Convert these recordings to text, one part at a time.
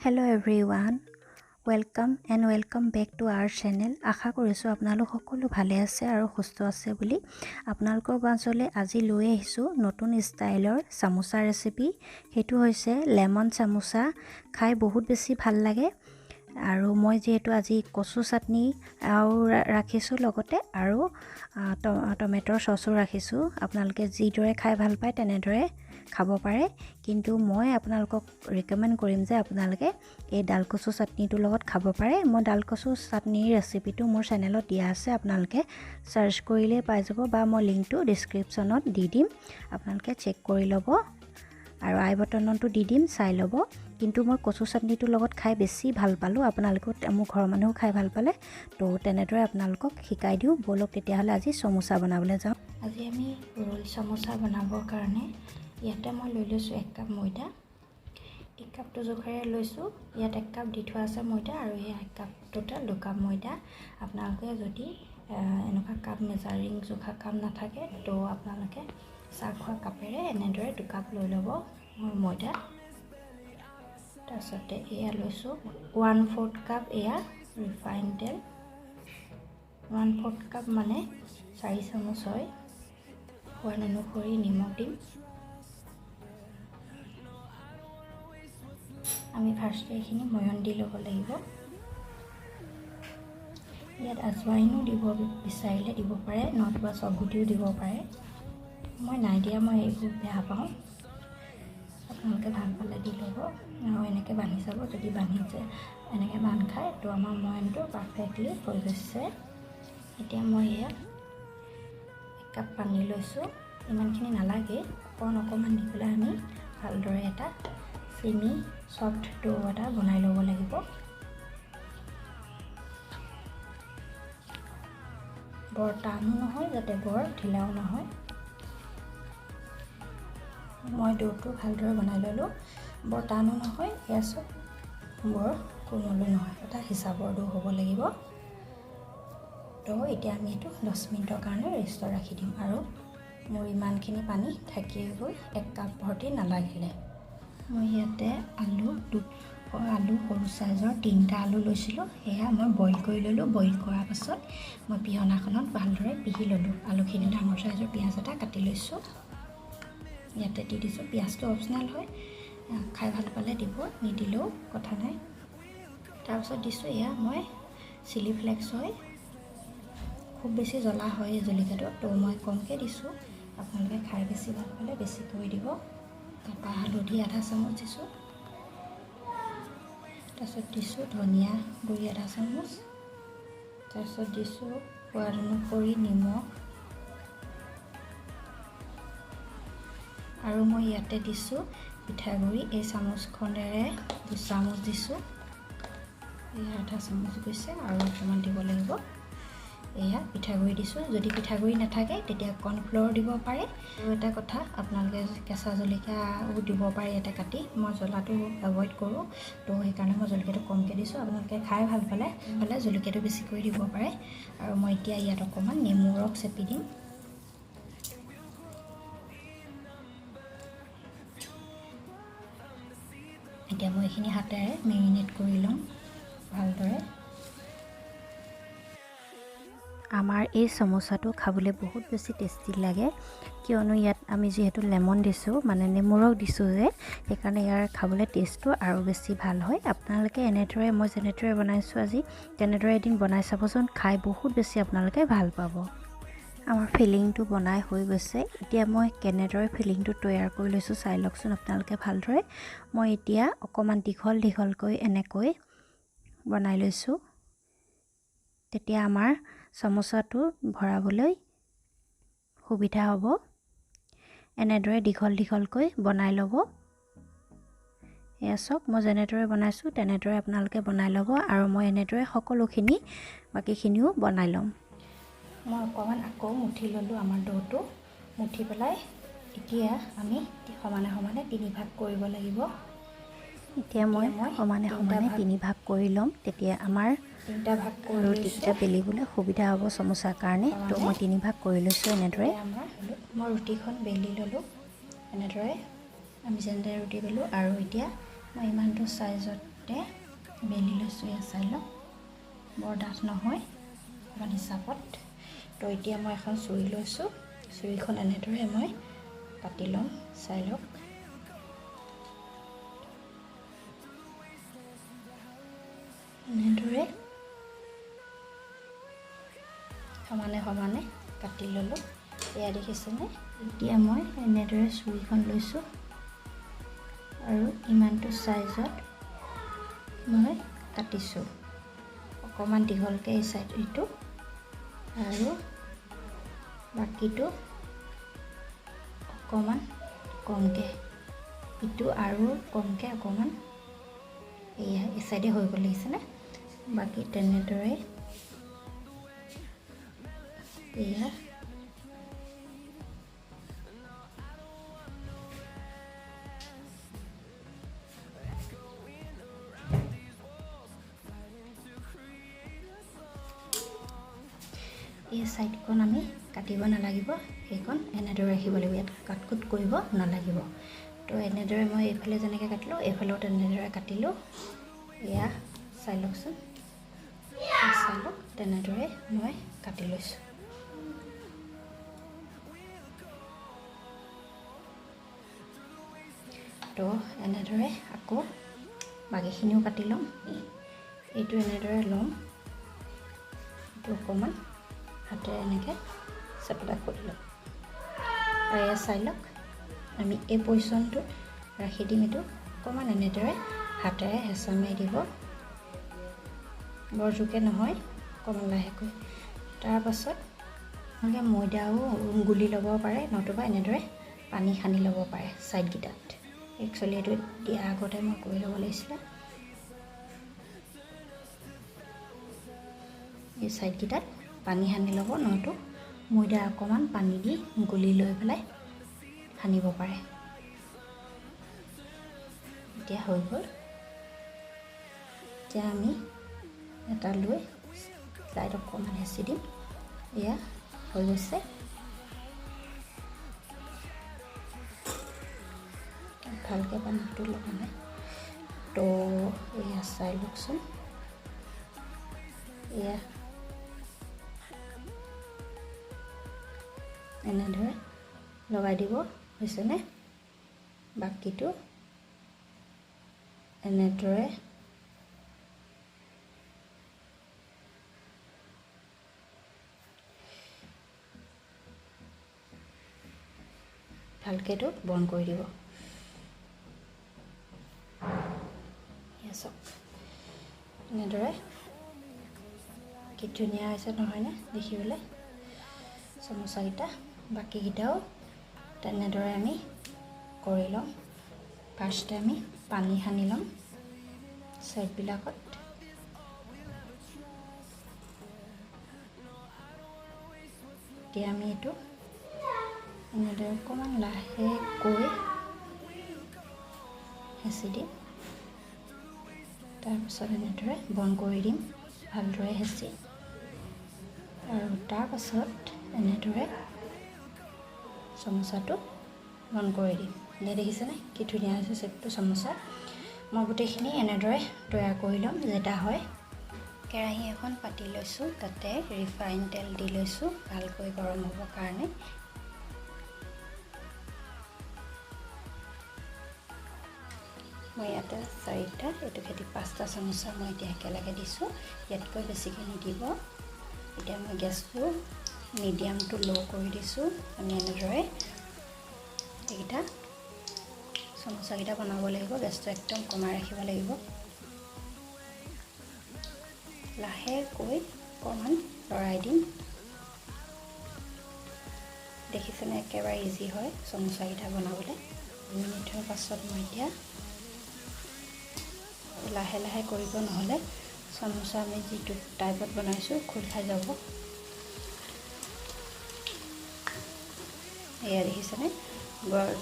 Hello everyone, welcome back to our channel. আশা কৰিছোঁ আপোনালোক সকলো ভালে আছে আৰু সুস্থ আছে বুলি। আপোনালোকৰ মাজলৈ আজি লৈ আহিছোঁ নতুন ষ্টাইলৰ সামোসা ৰেচিপি। সেইটো হৈছে লেমন সামোসা। খাই বহুত বেছি ভাল লাগে আৰু মই যেহেতু আজি কচু চাটনি আৰু ৰাখিছোঁ লগতে আৰু টমেটৰ সসো ৰাখিছোঁ। আপোনালোকে যিদৰে খাই ভাল পায় তেনেদৰে খাব পাৰে, কিন্তু মই আপোনালোকক ৰিকমেণ্ড কৰিম যে আপোনালোকে এই ডালকচু চাটনিটোৰ লগত খাব পাৰে। মই ডালকচু চাটনিৰ ৰেচিপিটো মোৰ চেনেলত দিয়া আছে, আপোনালোকে সাৰ্চ কৰিলে পাই যাব বা মই লিংকটো ডেছক্ৰিপশ্যনত দি দিম, আপোনালোকে চেক কৰি ল'ব আৰু আই বটনতো দি দিম, চাই ল'ব। কিন্তু মই কচু চাটনিটোৰ লগত খাই বেছি ভাল পালোঁ, আপোনালোকেও মোৰ ঘৰৰ মানুহেও খাই ভাল পালে, তো তেনেদৰে আপোনালোকক শিকাই দিওঁ। ব'লক তেতিয়াহ'লে আজি সমোসা বনাবলৈ যাওঁ। আজি আমি ৰোল সমোসা বনাবৰ কাৰণে ইয়াতে মই লৈ লৈছোঁ 1 কাপ ময়দা। 1 কাপটো জোখাৰে লৈছোঁ। ইয়াত 1 কাপ দি থোৱা আছে ময়দা আৰু এই 1 কাপ টোটেল 2 কাপ ময়দা। আপোনালোকে যদি এনেকুৱা কাপ মেজাৰিং জোখা কাপ নাথাকে তো আপোনালোকে চাহ খোৱা কাপেৰে এনেদৰে 2 কাপ লৈ ল'ব ময়দা। তাৰপিছতে এয়া লৈছোঁ 1/4 কাপ এয়া ৰিফাইন তেল। 1/4 কাপ মানে 4 চামুচ হয়। সোৱাদ অনুসৰি নিমখ দিম। আমি ফাৰ্ষ্টে এইখিনি ময়ন দি ল'ব লাগিব। ইয়াত আজৱাইনো দিব বিচাৰিলে দিব পাৰে, নতুবা চবগুটিও দিব পাৰে। মই নাই দিয়া, মই এইবোৰ বেয়া পাওঁ। আপোনালোকে ভাল পালে দি ল'ব আৰু এনেকৈ বান্ধি চাব। যদি বান্ধিছে এনেকৈ বান্ধ খায় তো আমাৰ ময়নটো পাৰফেক্টলি হৈ গৈছে। এতিয়া মই ইয়াত 1 কাপ পানী লৈছোঁ। ইমানখিনি নালাগে, অকণমান দি পেলাই আমি ভালদৰে এটা চেমি চফ্ট ডো এটা বনাই ল'ব লাগিব। বৰ টানো নহয়, যাতে বৰ ঢিলাও নহয়। মই ডোটো ভালদৰে বনাই ল'লোঁ। বৰ টানো নহয়, এয়া চব বৰ কোমলো নহয়, এটা হিচাপৰ ডো হ'ব লাগিব। তো এতিয়া আমি এইটো 10 মিনিটৰ কাৰণে ৰেষ্টত ৰাখি দিম। আৰু মোৰ ইমানখিনি পানী থাকিয়ে গ'ল, 1 কাপ ভৰ্তি নালাগিলে। মই ইয়াতে আলু সৰু চাইজৰ 3টা আলু লৈছিলোঁ। সেয়া মই বইল কৰি ল'লোঁ। বইল কৰাৰ পাছত মই পিহনাখনত ভালদৰে পিহি ল'লোঁ। আলুখিনি ডাঙৰ চাইজৰ পিঁয়াজ এটা কাটি লৈছোঁ, ইয়াতে দি দিছোঁ। পিঁয়াজটো অপচনেল হয়, খাই ভাল পালে দিব, নিদিলেও কথা নাই। তাৰপিছত দিছোঁ এয়া মই চিলি ফ্লেক্স হয়, খুব বেছি জ্বলা হয় এই জলকীয়াটো, তো মই কমকৈ দিছোঁ। আপোনালোকে খাই বেছি ভাল পালে বেছিকৈ দিব। তাৰপৰা হালধি আধা চামুচ দিছোঁ। তাৰপিছত দিছোঁ ধনিয়া গুড়ি আধা চামুচ। তাৰপিছত দিছোঁ সোৱাদ অনুসৰি নিমখ আৰু মই ইয়াতে দিছোঁ পিঠাগুড়ি। এই চামুচখনেৰে 2 চামুচ দিছোঁ। এয়া আধা চামুচ গৈছে আৰু অকণমান দিব লাগিব। এয়া পিঠাগুড়ি দিছোঁ। যদি পিঠাগুড়ি নাথাকে তেতিয়া কৰ্ণফ্ল'ৰ দিব পাৰে। আৰু এটা কথা, আপোনালোকে কেঁচা জলকীয়াও দিব পাৰে ইয়াতে কাটি। মই জ্বলাটো এভইড কৰোঁ, তো সেইকাৰণে মই জলকীয়াটো কমকৈ দিছোঁ। আপোনালোকে খাই ভাল পালে জলকীয়াটো বেছিকৈ দিব পাৰে। আৰু মই এতিয়া ইয়াত অকণমান নেমু ৰস চেপি দিম। এতিয়া মই এইখিনি হাতেৰে মেৰিনেট কৰি ল'ম ভালদৰে। আমাৰ এই সমোসাটো খাবলৈ বহুত বেছি টেষ্টি লাগে, কিয়নো ইয়াত আমি যিহেতু লেমন দিছোঁ, মানে নেমু ৰস দিছোঁ যে, সেইকাৰণে ইয়াৰ খাবলৈ টেষ্টটো আৰু বেছি ভাল হয়। আপোনালোকে এনেদৰে মই যেনেদৰে বনাইছোঁ আজি তেনেদৰে এদিন বনাই চাবচোন, খাই বহুত বেছি আপোনালোকে ভাল পাব। আমাৰ ফিলিংটো বনাই হৈ গৈছে। এতিয়া মই কেনেদৰে ফিলিংটো তৈয়াৰ কৰি লৈছোঁ চাই লওকচোন আপোনালোকে ভালদৰে। মই এতিয়া অকণমান দীঘলকৈ এনেকৈ বনাই লৈছোঁ, তেতিয়া আমাৰ সমোসাটো ভৰাবলৈ সুবিধা হ'ব। এনেদৰে দীঘলকৈ বনাই ল'ব। এয়া চাওক, মই যেনেদৰে বনাইছোঁ তেনেদৰে আপোনালোকে বনাই ল'ব আৰু মই এনেদৰে সকলোখিনি বাকীখিনিও বনাই ল'ম। মই অকণমান আকৌ মুঠি ল'লোঁ আমাৰ ডোটো। মুঠি পেলাই এতিয়া আমি সমানে 3 ভাগ কৰিব লাগিব। এতিয়া মই সমানে 3 ভাগ কৰি ল'ম, তেতিয়া আমাৰ 3টা ভাগ ৰুটিকেইটা বেলিবলৈ সুবিধা হ'ব সমোসাৰ কাৰণে। তো মই 3 ভাগ কৰি লৈছোঁ এনেদৰে। মই ৰুটিখন বেলি ল'লোঁ এনেদৰে, আমি যেনেদৰে ৰুটি বেলোঁ। আৰু এতিয়া মই ইমানটো চাইজত হাতেৰে বেলি লৈছোঁ। এয়া চাই লওক, বৰ ডাঠ নহয় অকণমান হিচাপত। তো এতিয়া মই এখন চুৰি লৈছোঁ, চুৰিখন এনেদৰে মই কাটি ল'ম। চাই লওক, এনেদৰে সমানে সমানে কাটি ল'লোঁ। এয়া দেখিছেনে? এতিয়া মই এনেদৰে চুৰিখন লৈছোঁ আৰু ইমানটো চাইজত মই কাটিছোঁ। অকণমান দীঘলকৈ এই চাইডটো আৰু বাকীটো অকণমান কমকৈ, ইটো আৰু কমকৈ অকণমান এয়া এই চাইডে হৈ গ'ল লাগিছেনে? বাকী তেনেদৰে এয়া এই চাইডখন আমি কাটিব নালাগিব, সেইখন এনেদৰে ৰাখিব লাগিব। ইয়াত কাটকুট কৰিব নালাগিব। তো এনেদৰে মই এইফালে যেনেকৈ কাটিলোঁ, এইফালেও তেনেদৰে কাটিলোঁ। এয়া চাই লওকচোন, চাই লওক, তেনেদৰে মই কাটি লৈছোঁ। তো এনেদৰে আকৌ বাকীখিনিও কাটি ল'ম। এইটো এনেদৰে ল'ম, এইটো অকণমান হাতেৰে এনেকৈ চেপেটা কৰি ল'ম। আৰু এয়া চাই লওক, আমি এই পজিশ্যনটোত ৰাখি দিম। এইটো অকণমান এনেদৰে হাতেৰে হেঁচা মাৰি দিব, বৰ জোৰকৈ নহয়, অকণমান লাহেকৈ। তাৰপাছত এনেকৈ ময়দাও গুলি ল'ব পাৰে, নতুবা এনেদৰে পানী সানি ল'ব পাৰে ছাইডকেইটাত। একচুৱেলি এইটো দিয়া আগতে মই কৰি ল'ব লাগিছিলে। এই ছাইডকেইটাত পানী সানি ল'ব, নহয়তো ময়দা অকণমান পানী দি গুলি লৈ পেলাই সানিব পাৰে। এতিয়া হৈ গ'ল। এতিয়া আমি এটা লৈ লাইট অকণমান হেঁচি দিম। এয়া হৈ গৈছে। ভালকৈ পানীটো লগা নাই, তো এয়া চাই লওকচোন। এয়া এনেদৰে লগাই দিব, হৈছেনে? বাকীটো এনেদৰে ভালকৈতো বন্ধ কৰি দিব। চাওক, এনেদৰে কি ধুনীয়া হৈছে নহয়নে দেখিবলৈ সমোচাকেইটা। বাকীকেইটাও তেনেদৰে আমি কৰি ল'ম। ফাৰ্ষ্টে আমি পানী সানি ল'ম ছাইডবিলাকত। এতিয়া আমি এইটো এনেদৰে অকণমান লাহেকৈ হেঁচি দিম, তাৰপিছত এনেদৰে বন্ধ কৰি দিম ভালদৰে হেঁচি। আৰু তাৰপাছত এনেদৰে সমোচাটো বন্ধ কৰি দিম। এতিয়া দেখিছেনে কি ধুনীয়া হৈছে চেপটো সমোচা। মই গোটেইখিনি এনেদৰে তৈয়াৰ কৰি ল'ম যেটা হয়। কেৰাহী এখন পাতি লৈছোঁ, তাতে ৰিফাইন তেল দি লৈছোঁ ভালকৈ গৰম হ'বৰ কাৰণে। মই ইয়াতে 4টা, এইটো খেতি 5টা চামুচা মই এতিয়া একেলগে দিছোঁ, ইয়াতকৈ বেছিকৈ নিদিব। এতিয়া মই গেছটো মিডিয়াম টু ল' কৰি দিছোঁ। আমি এনেদৰে এইকেইটা চামুচাকেইটা বনাব লাগিব। গেছটো একদম কমাই ৰাখিব লাগিব। লাহেকৈ অকণমান লৰাই দিম। দেখিছেনে একেবাৰে ইজি হয় চামোচাকেইটা বনাবলৈ। 2 মিনিটৰ পাছত মই এতিয়া লাহে লাহে কৰিব, নহ'লে চামোচা আমি যিটো টাইপত বনাইছোঁ খোল খাই যাব। এয়া দেখিছেনে,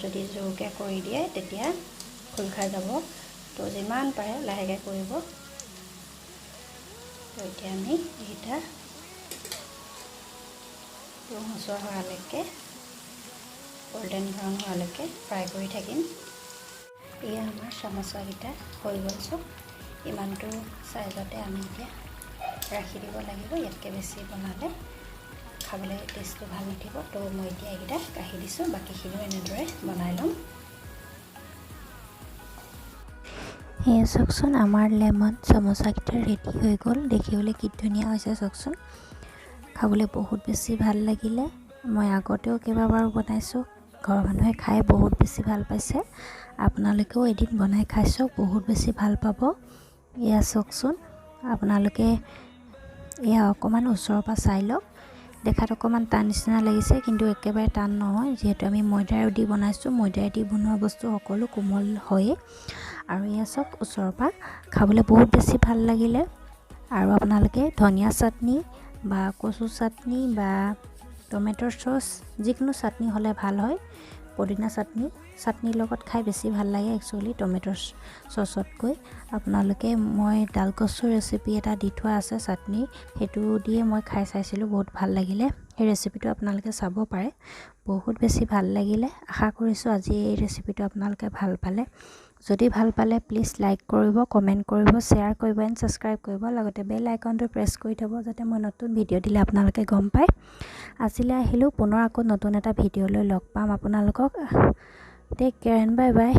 যদি জোৰকৈ কৰি দিয়ে তেতিয়া খোল খাই যাব। তো যিমান পাৰে লাহেকৈ কৰিব। তো এতিয়া আমি এইকেইটা ৰঙচুৱা হোৱালৈকে, গল্ডেন ব্ৰাউন হোৱালৈকে ফ্ৰাই কৰি থাকিম। এয়া আমাৰ চামোচাকেইটা হৈ গ'ল। চব ইমানটো সাইজতে আমি এতিয়া ৰাখি দিব লাগিব ইয়াতকৈ বেছি বনালে খাবলৈ টেষ্টটো ভাল নুঠিব তো মই এতিয়া এইকেইটা কাঢ়ি দিছোঁ বাকিখিনিও এনেদৰে বনাই ল'ম এই চাওকচোন আমাৰ লেমন সমোসাকেইটা ৰেডি হৈ গ'ল দেখিবলৈ কি ধুনীয়া হৈছে চাওকচোন খাবলৈ বহুত বেছি ভাল লাগিলে মই আগতেও কেইবাবাৰো বনাইছোঁ ঘৰৰ মানুহে খাই বহুত বেছি ভাল পাইছে আপোনালোকেও এদিন বনাই খাই চাওক বহুত বেছি ভাল পাব এয়া চাওকচোন আপোনালোকে এয়া অকণমান ওচৰৰ পৰা চাই লওক দেখাত অকণমান টান নিচিনা লাগিছে কিন্তু একেবাৰে টান নহয় যিহেতু আমি ময়দাৰে দি বনাইছোঁ ময়দাৰে দি বনোৱা বস্তু সকলো কোমল হয়ে আৰু এয়া চাওক ওচৰৰ পৰা খাবলৈ বহুত বেছি ভাল লাগিলে আৰু আপোনালোকে ধনিয়া চাটনি বা কচু চাটনি বা টমেটোৰ চচ যিকোনো চাটনি হ'লে ভাল হয় পদিনা চাটনিৰ লগত খাই বেছি ভাল লাগে একচুৱেলি টমেটোৰ চচতকৈ আপোনালোকে মই ডাল কচুৰ ৰেচিপি এটা দি থোৱা আছে চাটনি সেইটো দিয়ে মই খাই চাইছিলোঁ বহুত ভাল লাগিলে সেই ৰেচিপিটো আপোনালোকে চাব পাৰে বহুত বেছি ভাল লাগিলে আশা কৰিছোঁ আজি এই ৰেচিপিটো আপোনালোকে ভাল পালে যদি ভাল পালে প্লিজ লাইক কৰিব কমেণ্ট কৰিব শ্বেয়াৰ কৰিব এণ্ড ছাবস্ক্ৰাইব কৰিব লগতে বেল আইকনটো প্ৰেছ কৰি থ'ব যাতে মই নতুন ভিডিঅ' দিলে আপোনালোকে গম পায় আজিলৈ আহিলোঁ পুনৰ আকৌ নতুন এটা ভিডিঅ'লৈ লগ পাম আপোনালোকক take care and bye by